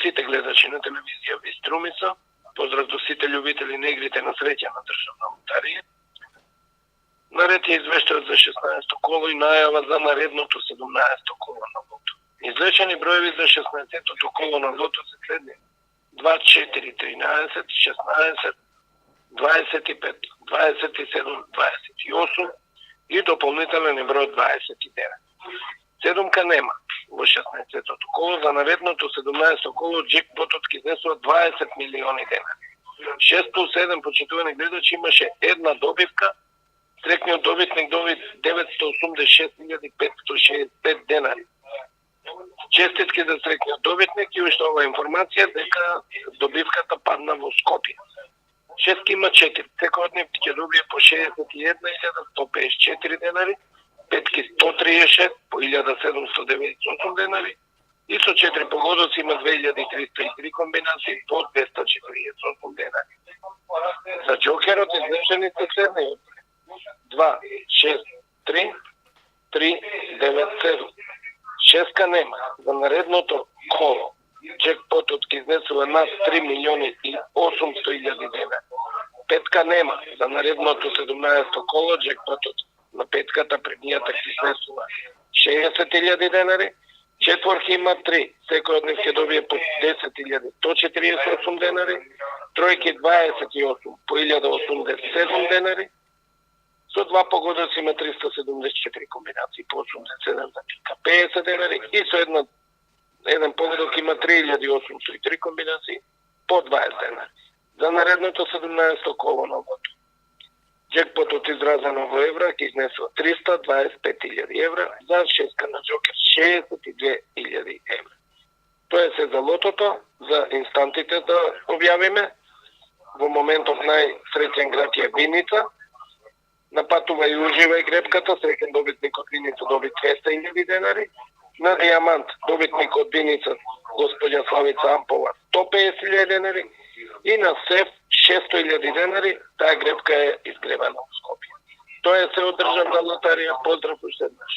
сите гледачи на телевизија Биструмица, поздрав до сите љубители на игрите на среќа на државна лотарија. Наред е извештајот за 16-то коло и најава за наредното 17-то коло на лото. Излечени броеви за 16-то коло на лото се следни: 2, 4, 13, 16, 25, 27, 28 и дополнителен број 29. Седумка нема во 16-то коло, за наредното 17-то коло джекпотот ќе изнесува 20 милиони денари. 6 плюс 7 почитувани гледачи имаше една добивка, стрекниот добитник доби 986.565 денари. Честитки за стрекниот добитник и уште ова информација дека добивката падна во Скопје. Шестки има 4, секој од нив ќе добие по 61.154 денари, петки 136 по 1798 денари и со 4 погодоци има 2303 комбинации по 248 денари. За џокерот извлечените следни: 2, 6, 3, 3, 9, 7. Шестка нема. За наредното коло джекпотот ќе изнесува над 3 милиони и 800 илјади денари. Петка нема. За наредното 17-то коло джекпотот на петката премијата ќе изнесува 60.000 денари. Четворки има 3, секој од нив ќе добие по 10.148 денари, тројки 28 по 1087 денари, со два погодоци има 374 комбинации по 87,50 денари и со еден погодок има 3803 комбинации по 20 денари. За наредното 17-то коло на лото джекпотот изразено во евра ќе изнесува 325.000 евра, за шестка на џокер 62.000 евра. Тоа е се за лотото, за инстантите да објавиме. Во моментот најсреќен град е Виница. Напатува и ужива и гребката, среќен добитник од Виница доби 200.000 денари. На Диамант добитник од Виница господја Славица Ампова 150.000 денари и на СЕФ 600.000 денари. Таа гребка е изгребана во Скопје. Тоа е се од државна лотарија. Поздрав уште еднаш.